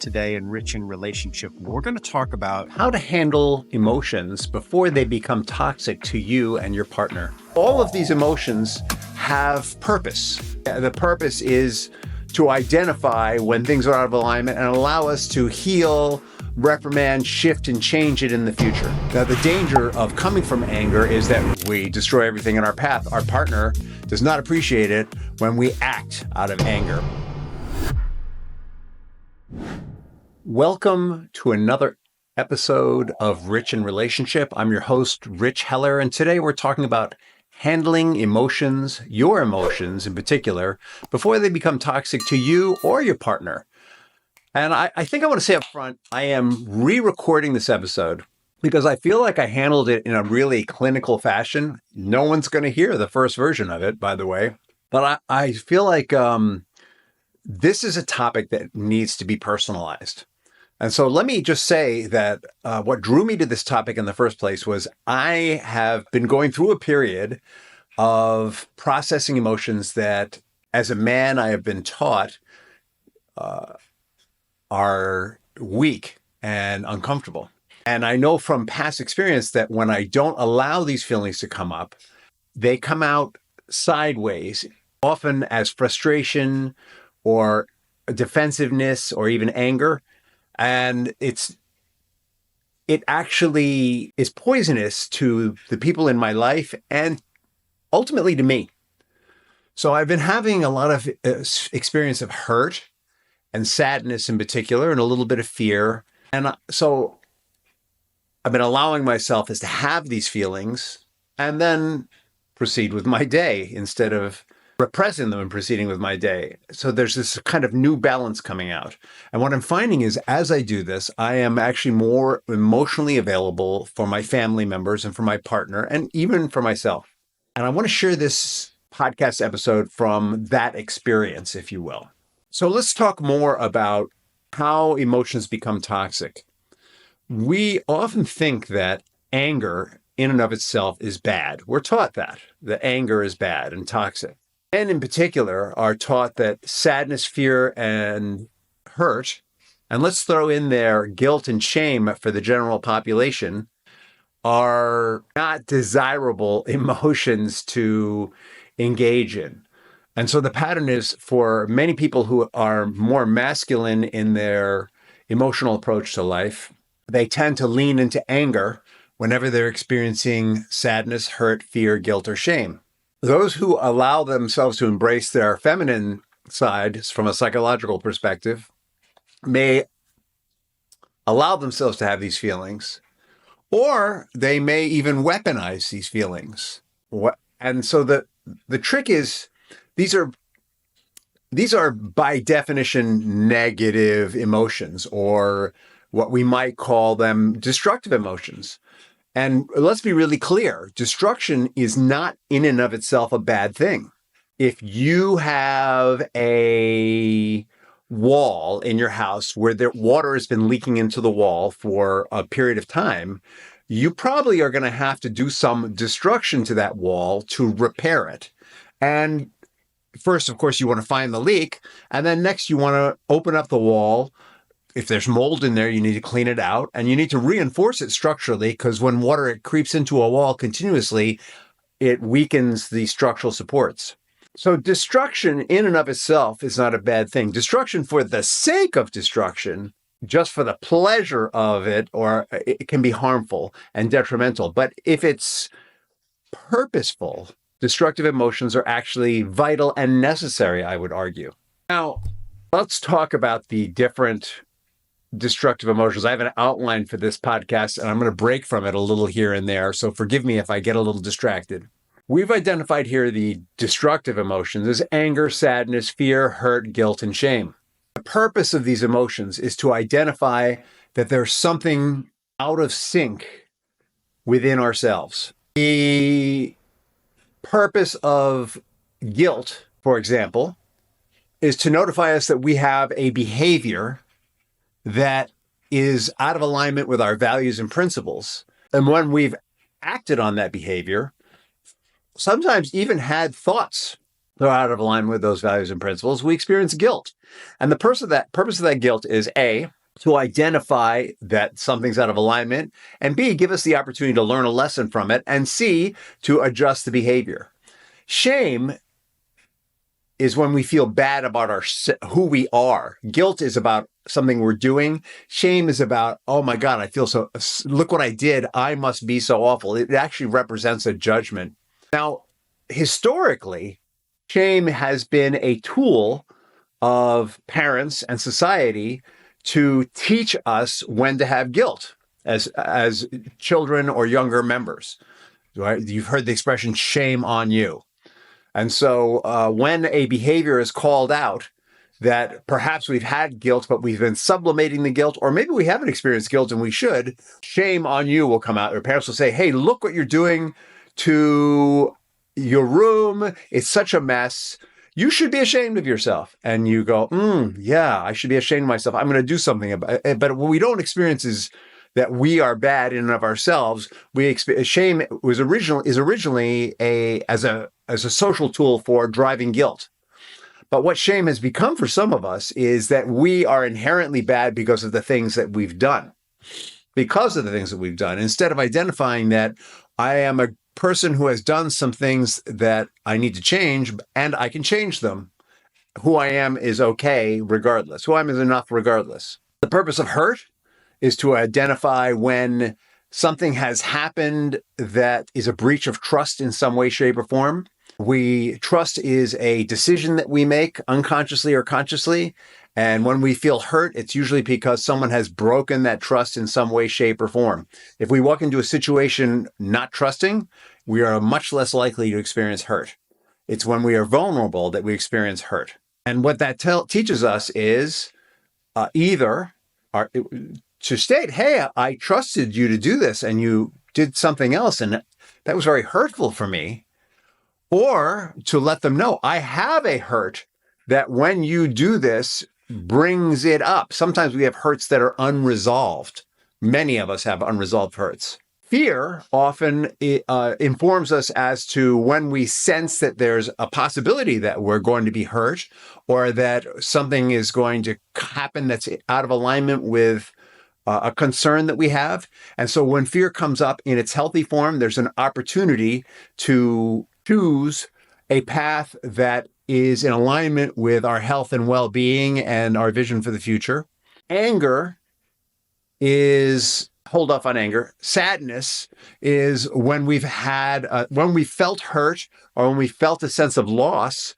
today in Rich in Relationship. We're going to talk about how to handle emotions before they become toxic to you and your partner. All of these emotions have purpose. The purpose is to identify when things are out of alignment and allow us to heal, reprimand, shift, and change it in the future. Now, the danger of coming from anger is that we destroy everything in our path. Our partner does not appreciate it when we act out of anger. Welcome to another episode of Rich in Relationship. I'm your host, Rich Heller, and today we're talking about handling emotions, your emotions in particular, before they become toxic to you or your partner. And I think I want to say up front, I am re-recording this episode because I feel like I handled it in a really clinical fashion. No one's going to hear the first version of it, by the way. But I feel like this is a topic that needs to be personalized. And so let me just say that what drew me to this topic in the first place was I have been going through a period of processing emotions that, as a man, I have been taught are weak and uncomfortable. And I know from past experience that when I don't allow these feelings to come up, they come out sideways, often as frustration or defensiveness or even anger. And it actually is poisonous to the people in my life and ultimately to me. So I've been having a lot of experience of hurt and sadness in particular, and a little bit of fear. And so I've been allowing myself to have these feelings and then proceed with my day instead of repressing them and proceeding with my day. So there's this kind of new balance coming out. And what I'm finding is as I do this, I am actually more emotionally available for my family members and for my partner and even for myself. And I want to share this podcast episode from that experience, if you will. So let's talk more about how emotions become toxic. We often think that anger in and of itself is bad. We're taught that anger is bad and toxic. Men in particular are taught that sadness, fear, and hurt, and let's throw in there guilt and shame for the general population, are not desirable emotions to engage in. And so the pattern is for many people who are more masculine in their emotional approach to life, they tend to lean into anger whenever they're experiencing sadness, hurt, fear, guilt, or shame. Those who allow themselves to embrace their feminine side from a psychological perspective may allow themselves to have these feelings, or they may even weaponize these feelings. And so the trick is these are by definition negative emotions, or what we might call them destructive emotions. And let's be really clear, destruction is not in and of itself a bad thing. If you have a wall in your house where the water has been leaking into the wall for a period of time, you probably are going to have to do some destruction to that wall to repair it. And first, of course, you want to find the leak. And then next, you want to open up the wall. If there's mold in there, you need to clean it out, and you need to reinforce it structurally, because when water creeps into a wall continuously, it weakens the structural supports. So destruction in and of itself is not a bad thing. Destruction for the sake of destruction, just for the pleasure of it, or it can be harmful and detrimental. But if it's purposeful, destructive emotions are actually vital and necessary, I would argue. Now, let's talk about the different destructive emotions. I have an outline for this podcast, and I'm going to break from it a little here and there. So forgive me if I get a little distracted. We've identified here the destructive emotions as anger, sadness, fear, hurt, guilt, and shame. The purpose of these emotions is to identify that there's something out of sync within ourselves. The purpose of guilt, for example, is to notify us that we have a behavior that is out of alignment with our values and principles. And when we've acted on that behavior, sometimes even had thoughts they're out of alignment with those values and principles, we experience guilt. And the purpose of that guilt is A, to identify that something's out of alignment, and B, give us the opportunity to learn a lesson from it, and C, to adjust the behavior. Shame is when we feel bad about who we are. Guilt is about something we're doing. Shame is about, oh my God, I feel so, look what I did. I must be so awful. It actually represents a judgment. Now, historically, shame has been a tool of parents and society to teach us when to have guilt as children or younger members. Right? You've heard the expression shame on you. And so when a behavior is called out that perhaps we've had guilt, but we've been sublimating the guilt, or maybe we haven't experienced guilt and we should, shame on you will come out. Or parents will say, hey, look what you're doing to your room. It's such a mess. You should be ashamed of yourself. And you go, yeah, I should be ashamed of myself. I'm going to do something about it. But what we don't experience is that we are bad in and of ourselves. Shame is originally as a social tool for driving guilt. But what shame has become for some of us is that we are inherently bad because of the things that we've done. Because of the things that we've done, instead of identifying that I am a person who has done some things that I need to change and I can change them. Who I am is okay regardless. Who I am is enough regardless. The purpose of hurt is to identify when something has happened that is a breach of trust in some way, shape, or form. Trust is a decision that we make unconsciously or consciously. And when we feel hurt, it's usually because someone has broken that trust in some way, shape, or form. If we walk into a situation not trusting, we are much less likely to experience hurt. It's when we are vulnerable that we experience hurt. And what that teaches us is to state, hey, I trusted you to do this and you did something else and that was very hurtful for me. Or to let them know, I have a hurt that when you do this brings it up. Sometimes we have hurts that are unresolved. Many of us have unresolved hurts. Fear often informs us as to when we sense that there's a possibility that we're going to be hurt or that something is going to happen that's out of alignment with a concern that we have. And so when fear comes up in its healthy form, there's an opportunity to choose a path that is in alignment with our health and well-being and our vision for the future. Anger is, hold off on anger. Sadness is when we felt hurt or when we felt a sense of loss.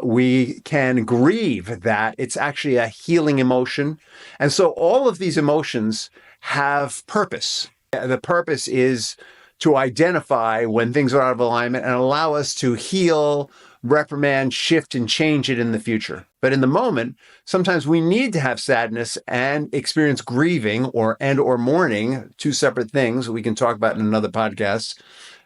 We can grieve that. It's actually a healing emotion. And so all of these emotions have purpose. The purpose is to identify when things are out of alignment and allow us to heal, reprimand, shift, and change it in the future. But in the moment, sometimes we need to have sadness and experience grieving or mourning, two separate things we can talk about in another podcast,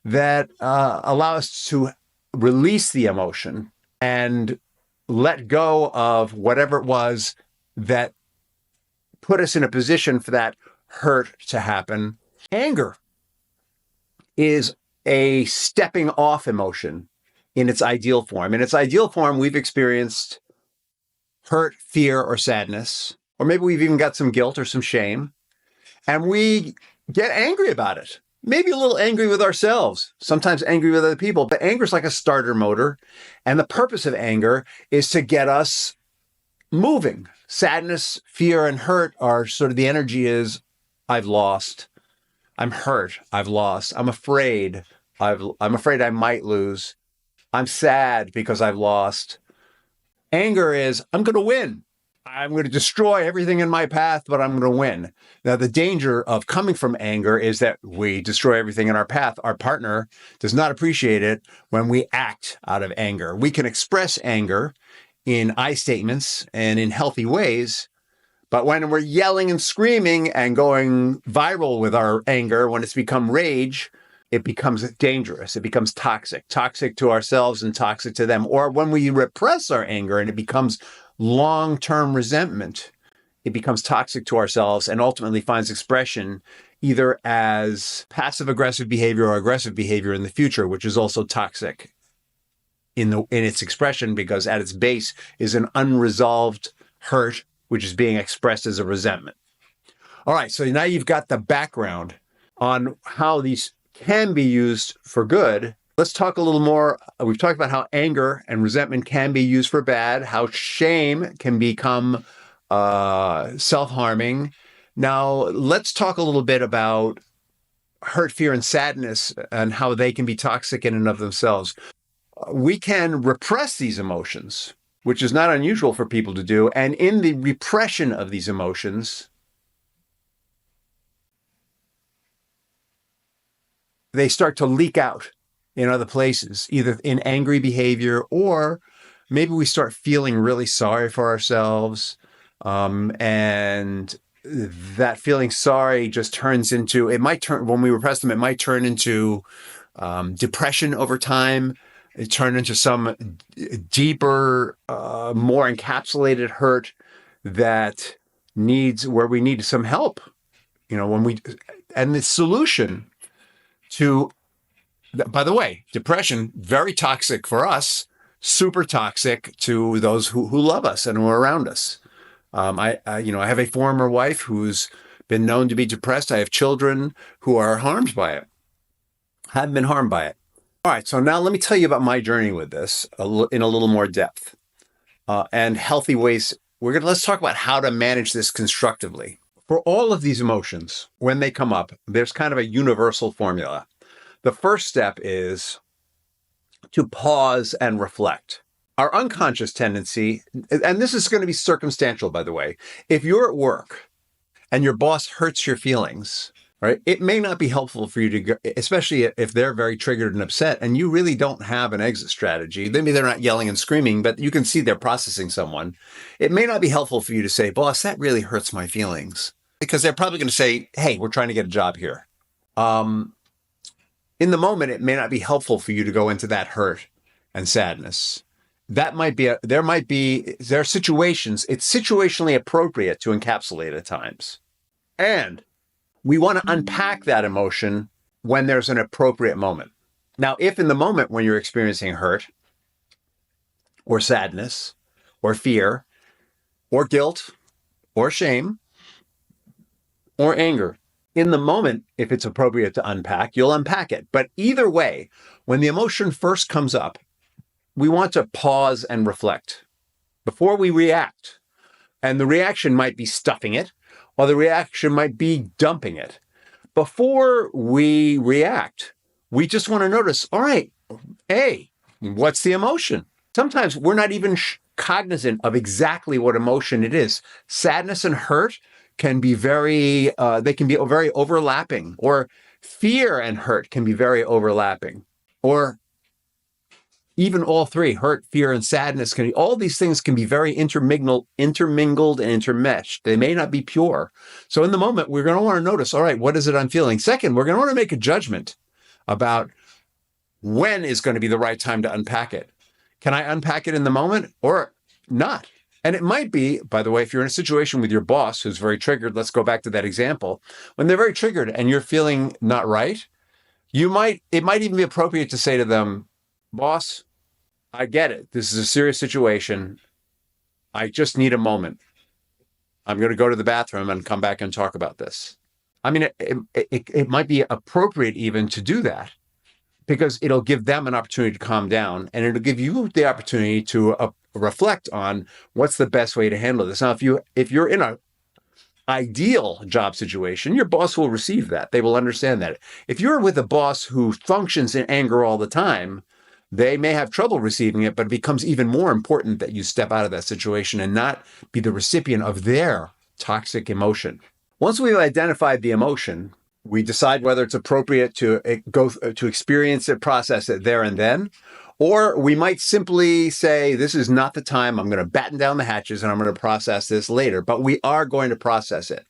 that allow us to release the emotion and let go of whatever it was that put us in a position for that hurt to happen. Anger is a stepping off emotion in its ideal form. In its ideal form, we've experienced hurt, fear, or sadness, or maybe we've even got some guilt or some shame, and we get angry about it. Maybe a little angry with ourselves, sometimes angry with other people, but anger is like a starter motor. And the purpose of anger is to get us moving. Sadness, fear, and hurt are sort of the energy is, I've lost. I'm hurt. I've lost. I'm afraid. I'm afraid I might lose. I'm sad because I've lost. Anger is, I'm going to win. I'm going to destroy everything in my path, but I'm going to win. Now, the danger of coming from anger is that we destroy everything in our path. Our partner does not appreciate it when we act out of anger. We can express anger in I statements and in healthy ways, but when we're yelling and screaming and going viral with our anger, when it's become rage, it becomes dangerous. It becomes toxic to ourselves and toxic to them. Or when we repress our anger and it becomes long-term resentment, it becomes toxic to ourselves and ultimately finds expression either as passive-aggressive behavior or aggressive behavior in the future, which is also toxic in its expression, because at its base is an unresolved hurt, which is being expressed as a resentment. All right, so now you've got the background on how these can be used for good. Let's talk a little more. We've talked about how anger and resentment can be used for bad, how shame can become self-harming. Now, let's talk a little bit about hurt, fear, and sadness and how they can be toxic in and of themselves. We can repress these emotions, which is not unusual for people to do. And in the repression of these emotions, they start to leak out in other places, either in angry behavior, or maybe we start feeling really sorry for ourselves. And that feeling sorry just turns into, it might turn, when we repress them, it might turn into depression over time. It turned into some deeper, more encapsulated hurt that where we need some help. And the solution to, by the way, depression, very toxic for us, super toxic to those who love us and who are around us. I have a former wife who's been known to be depressed. I have children who are harmed by it, have been harmed by it. All right, so now let me tell you about my journey with this in a little more depth and healthy ways. Let's talk about how to manage this constructively. For all of these emotions, when they come up, there's kind of a universal formula. The first step is to pause and reflect. Our unconscious tendency, and this is going to be circumstantial, by the way, if you're at work and your boss hurts your feelings, right, it may not be helpful for you to go, especially if they're very triggered and upset and you really don't have an exit strategy. Maybe they're not yelling and screaming, but you can see they're processing someone. It may not be helpful for you to say, boss, that really hurts my feelings, because they're probably going to say, hey, we're trying to get a job here. In the moment, it may not be helpful for you to go into that hurt and sadness. There are situations, it's situationally appropriate to encapsulate at times. And we want to unpack that emotion when there's an appropriate moment. Now, if in the moment when you're experiencing hurt or sadness or fear or guilt or shame or anger, in the moment, if it's appropriate to unpack, you'll unpack it. But either way, when the emotion first comes up, we want to pause and reflect before we react. And the reaction might be stuffing it, or the reaction might be dumping it. Before we react, we just want to notice, all right, hey, what's the emotion? Sometimes we're not even cognizant of exactly what emotion it is. Sadness and hurt can be very overlapping, or fear and hurt can be very overlapping, or even all three, hurt, fear, and sadness, all these things can be very intermingled and intermeshed. They may not be pure. So in the moment, we're going to want to notice, all right, what is it I'm feeling? Second, we're going to want to make a judgment about when is going to be the right time to unpack it. Can I unpack it in the moment or not? And it might be, by the way, if you're in a situation with your boss who's very triggered, let's go back to that example. When they're very triggered and you're feeling not right, it might even be appropriate to say to them, boss, I get it. This is a serious situation. I just need a moment. I'm going to go to the bathroom and come back and talk about this. I mean, it might be appropriate even to do that, because it'll give them an opportunity to calm down, and it'll give you the opportunity to reflect on what's the best way to handle this. Now, if you're in an ideal job situation, your boss will receive that. They will understand that. If you're with a boss who functions in anger all the time, they may have trouble receiving it, but it becomes even more important that you step out of that situation and not be the recipient of their toxic emotion. Once we've identified the emotion, we decide whether it's appropriate to experience it, process it there and then, or we might simply say, this is not the time. I'm going to batten down the hatches and I'm going to process this later, but we are going to process it.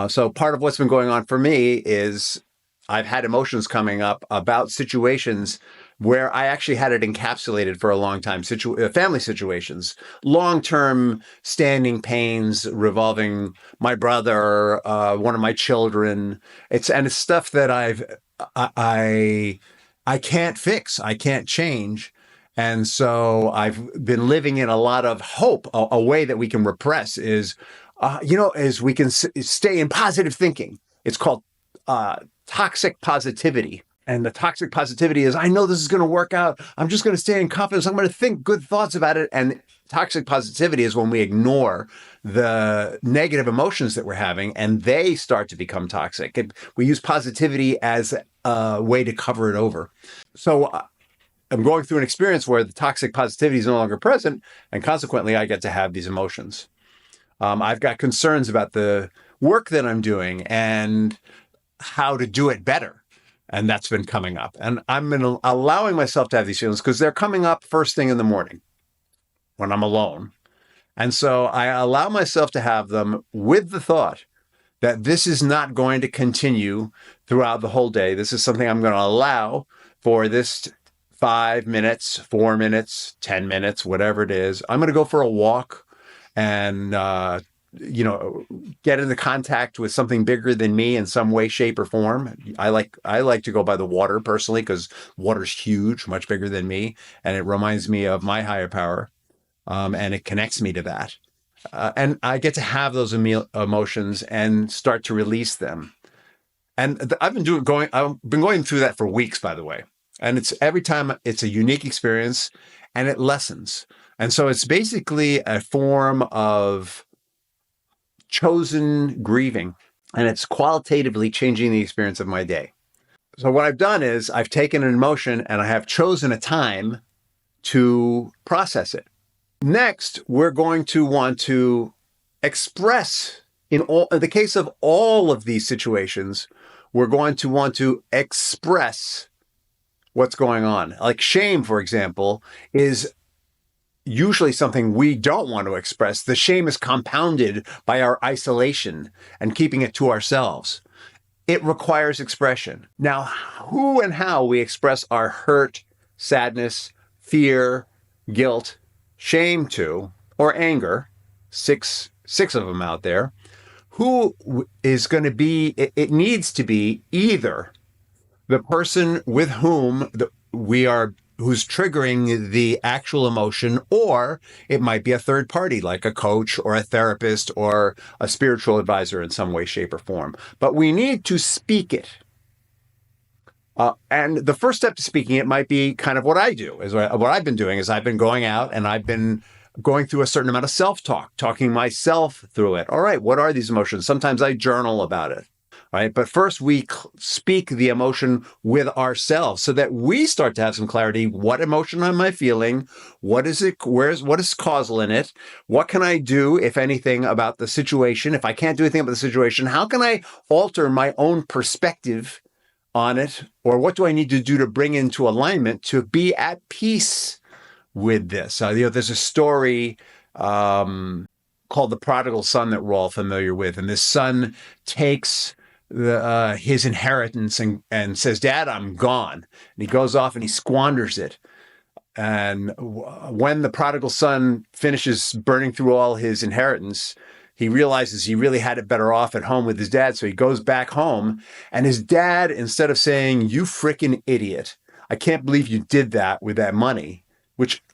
So part of what's been going on for me is I've had emotions coming up about situations where I actually had it encapsulated for a long time, family situations, long-term standing pains revolving my brother, one of my children. It's stuff that I can't fix, I can't change. And so I've been living in a lot of hope. A way that we can repress is, is we can stay in positive thinking. It's called toxic positivity. And the toxic positivity is, I know this is going to work out. I'm just going to stay in confidence. I'm going to think good thoughts about it. And toxic positivity is when we ignore the negative emotions that we're having and they start to become toxic. We use positivity as a way to cover it over. So I'm going through an experience where the toxic positivity is no longer present, and consequently, I get to have these emotions. I've got concerns about the work that I'm doing and how to do it better. And that's been coming up. And I'm allowing myself to have these feelings because they're coming up first thing in the morning when I'm alone. And so I allow myself to have them with the thought that this is not going to continue throughout the whole day. This is something I'm going to allow for this 5 minutes, 4 minutes, 10 minutes, whatever it is. I'm going to go for a walk and, get into contact with something bigger than me in some way, shape, or form. I like to go by the water personally because water's huge, much bigger than me, and it reminds me of my higher power, and it connects me to that. And I get to have those emotions and start to release them. And I've been going through that for weeks, by the way. And it's every time it's a unique experience and it lessens. And so it's basically a form of chosen grieving, and it's qualitatively changing the experience of my day. So what I've done is I've taken an emotion and I have chosen a time to process it. Next, we're going to want to express in the case of all of these situations, we're going to want to express what's going on. Like shame, for example, is usually something we don't want to express. The shame is compounded by our isolation and keeping it to ourselves. It requires expression. Now, who and how we express our hurt, sadness, fear, guilt, shame to, or anger, six of them out there, who is going to be, it needs to be either the person with whom who's triggering the actual emotion, or it might be a third party like a coach or a therapist or a spiritual advisor in some way, shape, or form. But we need to speak it. And the first step to speaking it might be kind of what I do. Is what I've been doing is I've been going out and I've been going through a certain amount of self-talk, talking myself through it. All right, what are these emotions? Sometimes I journal about it. Right. But first we speak the emotion with ourselves so that we start to have some clarity. What emotion am I feeling? What is it? What is causal in it? What can I do, if anything, about the situation? If I can't do anything about the situation, how can I alter my own perspective on it? Or what do I need to do to bring into alignment to be at peace with this? There's a story called The Prodigal Son that we're all familiar with. And this son takes his inheritance and says, "Dad, I'm gone." And he goes off and he squanders it. And when the prodigal son finishes burning through all his inheritance, he realizes he really had it better off at home with his dad. So he goes back home, and his dad, instead of saying, "You frickin' idiot, I can't believe you did that with that money," which,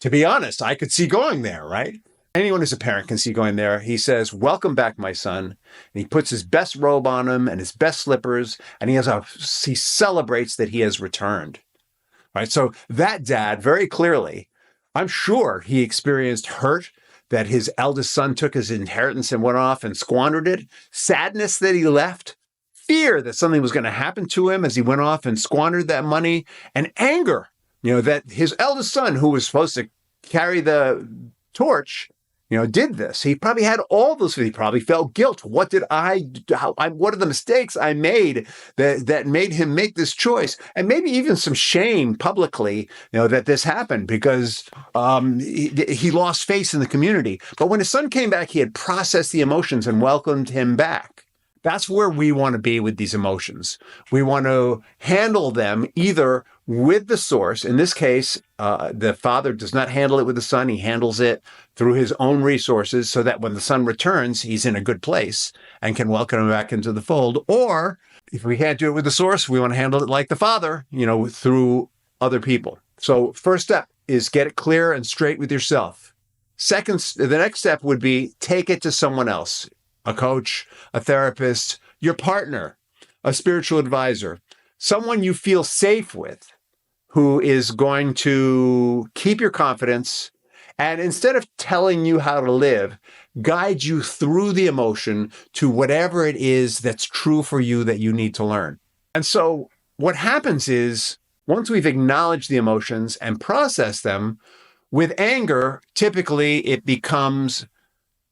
to be honest, I could see going there, right? Anyone who's a parent can see going there. He says, "Welcome back, my son." And he puts his best robe on him and his best slippers, and he celebrates that he has returned. Right? So that dad, very clearly, I'm sure he experienced hurt that his eldest son took his inheritance and went off and squandered it, sadness that he left, fear that something was going to happen to him as he went off and squandered that money, and anger, that his eldest son, who was supposed to carry the torch, did this. He probably had all those. He probably felt guilt. What did I do? What are the mistakes I made that made him make this choice? And maybe even some shame publicly, that this happened because he lost face in the community. But when his son came back, he had processed the emotions and welcomed him back. That's where we want to be with these emotions. We want to handle them either with the source. In this case, the father does not handle it with the son. He handles it through his own resources so that when the son returns, he's in a good place and can welcome him back into the fold. Or if we can't do it with the source, we want to handle it like the father, through other people, So first step is get it clear and straight with yourself. Second, the next step would be take it to someone else, a coach, a therapist, your partner, a spiritual advisor, someone you feel safe with, who is going to keep your confidence and instead of telling you how to live, guide you through the emotion to whatever it is that's true for you that you need to learn. And so what happens is once we've acknowledged the emotions and processed them, with anger, typically it becomes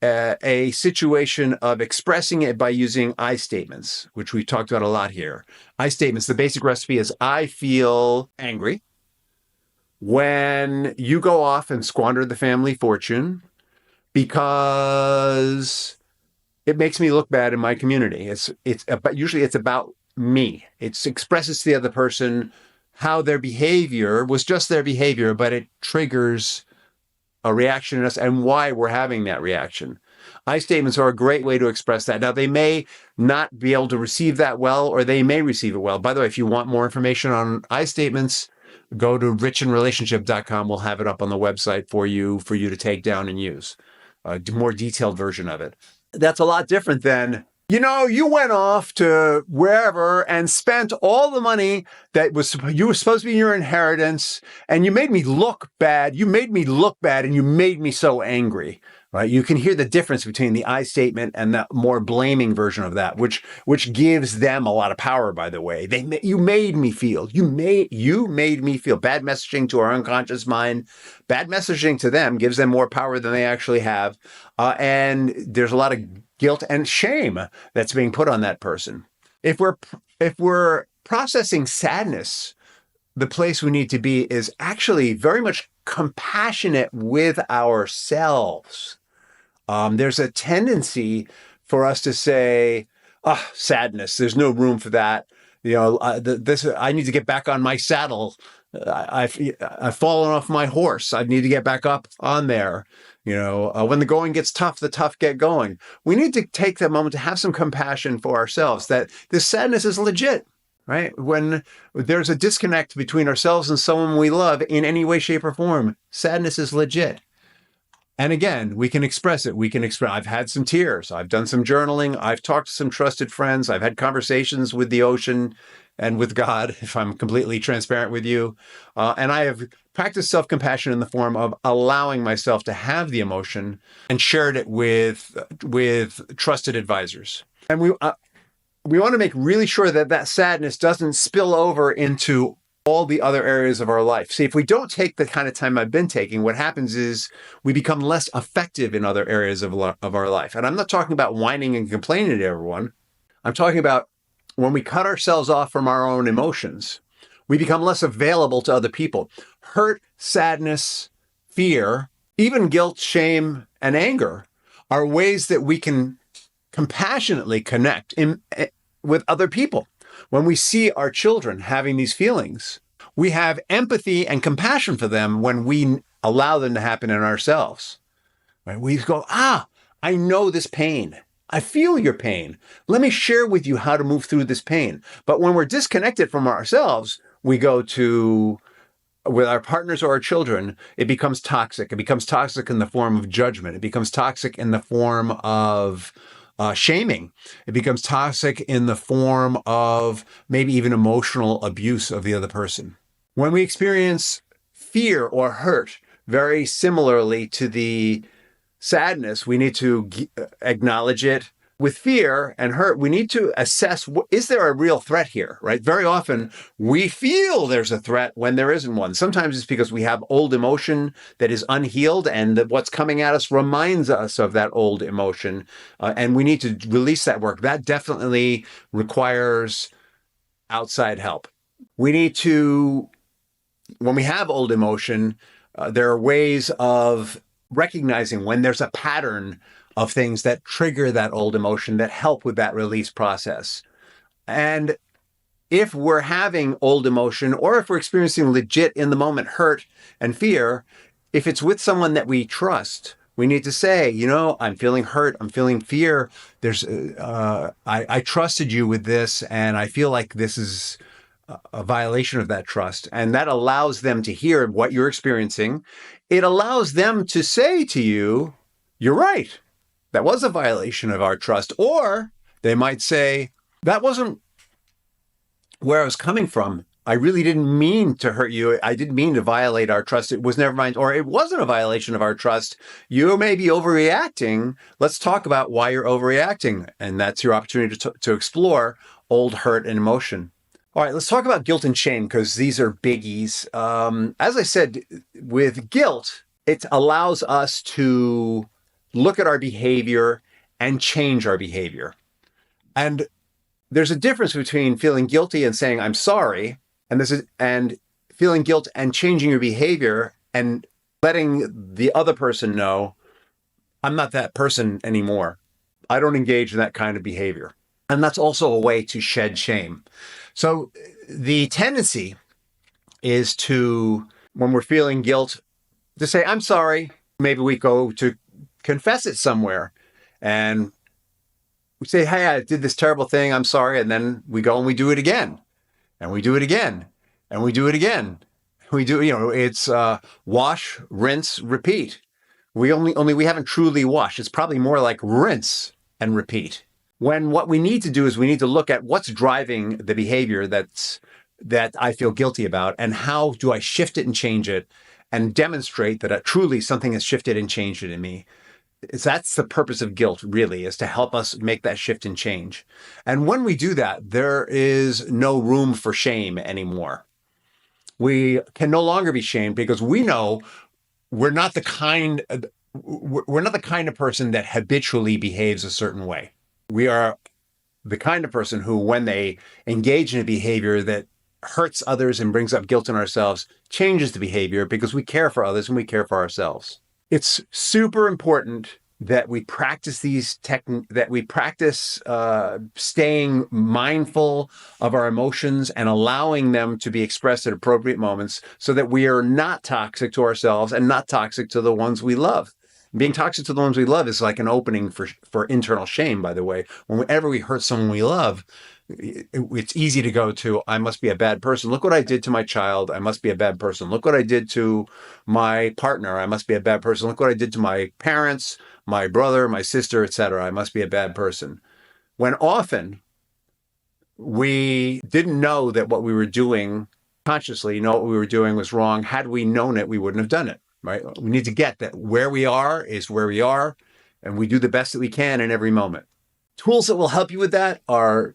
a situation of expressing it by using I statements, which we've talked about a lot here. I statements, the basic recipe is I feel angry when you go off and squander the family fortune because it makes me look bad in my community. But usually it's about me. It expresses to the other person how their behavior was just their behavior, but it triggers a reaction in us and why we're having that reaction. I statements are a great way to express that. Now, they may not be able to receive that well, or they may receive it well. By the way, if you want more information on I statements, go to richinrelationship.com. We'll have it up on the website for you to take down and use a more detailed version of it. That's a lot different than, you went off to wherever and spent all the money that you were supposed to be your inheritance, and you made me look bad. You made me look bad, and you made me so angry. Right? You can hear the difference between the I statement and the more blaming version of that, which gives them a lot of power. By the way, you made me feel. You made me feel. Bad messaging to our unconscious mind. Bad messaging to them gives them more power than they actually have, and there's a lot of guilt and shame that's being put on that person. If we're processing sadness, the place we need to be is actually very much compassionate with ourselves. There's a tendency for us to say, sadness, there's no room for that. I need to get back on my saddle. I've fallen off my horse. I need to get back up on there. When the going gets tough, the tough get going. We need to take that moment to have some compassion for ourselves, that this sadness is legit, right? When there's a disconnect between ourselves and someone we love in any way, shape, or form, sadness is legit. And again, we can express it. I've had some tears. I've done some journaling. I've talked to some trusted friends. I've had conversations with the ocean and with God, if I'm completely transparent with you. And I have practiced self-compassion in the form of allowing myself to have the emotion and shared it with trusted advisors. And we want to make really sure that sadness doesn't spill over into all the other areas of our life. See, if we don't take the kind of time I've been taking, what happens is we become less effective in other areas of our life. And I'm not talking about whining and complaining to everyone. I'm talking about when we cut ourselves off from our own emotions, we become less available to other people. Hurt, sadness, fear, even guilt, shame, and anger are ways that we can compassionately connect with other people. When we see our children having these feelings, we have empathy and compassion for them when we allow them to happen in ourselves. Right? We go, I know this pain. I feel your pain. Let me share with you how to move through this pain. But when we're disconnected from ourselves, we go to, with our partners or our children, it becomes toxic. It becomes toxic in the form of judgment. It becomes toxic in the form of shaming. It becomes toxic in the form of maybe even emotional abuse of the other person. When we experience fear or hurt, very similarly to the sadness, we need to acknowledge it. With fear and hurt, we need to assess, is there a real threat here, right? Very often we feel there's a threat when there isn't one. Sometimes it's because we have old emotion that is unhealed and that what's coming at us reminds us of that old emotion. And we need to release that work. That definitely requires outside help. We need to, when we have old emotion, there are ways of recognizing when there's a pattern of things that trigger that old emotion that help with that release process. And if we're having old emotion or if we're experiencing legit in the moment hurt and fear, if it's with someone that we trust, we need to say, I'm feeling hurt, I'm feeling fear. I trusted you with this, and I feel like this is a violation of that trust. And that allows them to hear what you're experiencing. It allows them to say to you, you're right. That was a violation of our trust. Or they might say, that wasn't where I was coming from. I really didn't mean to hurt you. I didn't mean to violate our trust. It was never mind, or it wasn't a violation of our trust. You may be overreacting. Let's talk about why you're overreacting. And that's your opportunity to explore old hurt and emotion. All right, let's talk about guilt and shame because these are biggies. As I said, with guilt, it allows us to look at our behavior and change our behavior. And there's a difference between feeling guilty and saying, I'm sorry, and feeling guilt and changing your behavior and letting the other person know, I'm not that person anymore. I don't engage in that kind of behavior. And that's also a way to shed shame. So the tendency is to, when we're feeling guilt, to say, I'm sorry. Maybe we go to confess it somewhere and we say, hey, I did this terrible thing. I'm sorry. And then we go and we do it again. And we do it again. And we do it again. We do, it's wash, rinse, repeat. We haven't truly washed. It's probably more like rinse and repeat. When what we need to do is we need to look at what's driving the behavior that I feel guilty about, and how do I shift it and change it and demonstrate that truly something has shifted and changed it in me. That's the purpose of guilt, really, is to help us make that shift and change. And when we do that, there is no room for shame anymore. We can no longer be shamed because we know we're not the kind of person that habitually behaves a certain way. We are the kind of person who, when they engage in a behavior that hurts others and brings up guilt in ourselves, changes the behavior because we care for others and we care for ourselves. It's super important that we practice staying mindful of our emotions and allowing them to be expressed at appropriate moments so that we are not toxic to ourselves and not toxic to the ones we love. Being toxic to the ones we love is like an opening for internal shame, by the way. Whenever we hurt someone we love, it's easy to go to, I must be a bad person. Look what I did to my child. I must be a bad person. Look what I did to my partner. I must be a bad person. Look what I did to my parents, my brother, my sister, etc. I must be a bad person. When often we didn't know that what we were doing consciously, what we were doing was wrong. Had we known it, we wouldn't have done it, right? We need to get that where we are is where we are, and we do the best that we can in every moment. Tools that will help you with that are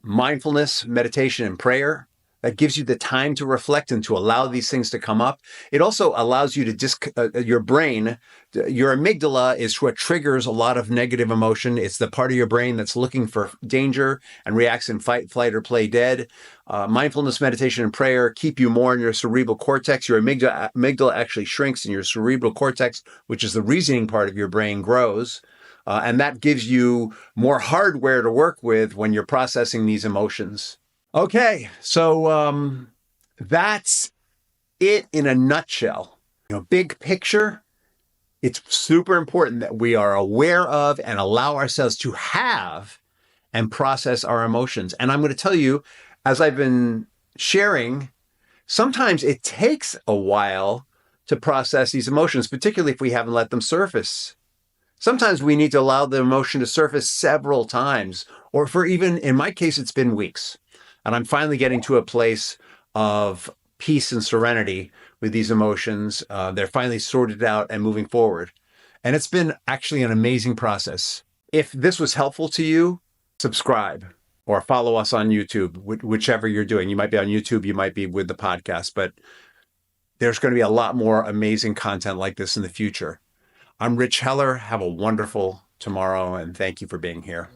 mindfulness, meditation, and prayer. That gives you the time to reflect and to allow these things to come up. It also allows you to your brain, your amygdala is what triggers a lot of negative emotion. It's the part of your brain that's looking for danger and reacts in fight, flight, or play dead. Mindfulness, meditation, and prayer keep you more in your cerebral cortex. Your amygdala actually shrinks and your cerebral cortex, which is the reasoning part of your brain, grows. And that gives you more hardware to work with when you're processing these emotions. Okay, so that's it in a nutshell. Big picture, it's super important that we are aware of and allow ourselves to have and process our emotions. And I'm going to tell you, as I've been sharing, sometimes it takes a while to process these emotions, particularly if we haven't let them surface. Sometimes we need to allow the emotion to surface several times, or for even, in my case, it's been weeks. And I'm finally getting to a place of peace and serenity with these emotions. They're finally sorted out and moving forward. And it's been actually an amazing process. If this was helpful to you, subscribe or follow us on YouTube, whichever you're doing. You might be on YouTube, you might be with the podcast, but there's going to be a lot more amazing content like this in the future. I'm Rich Heller. Have a wonderful tomorrow, and thank you for being here.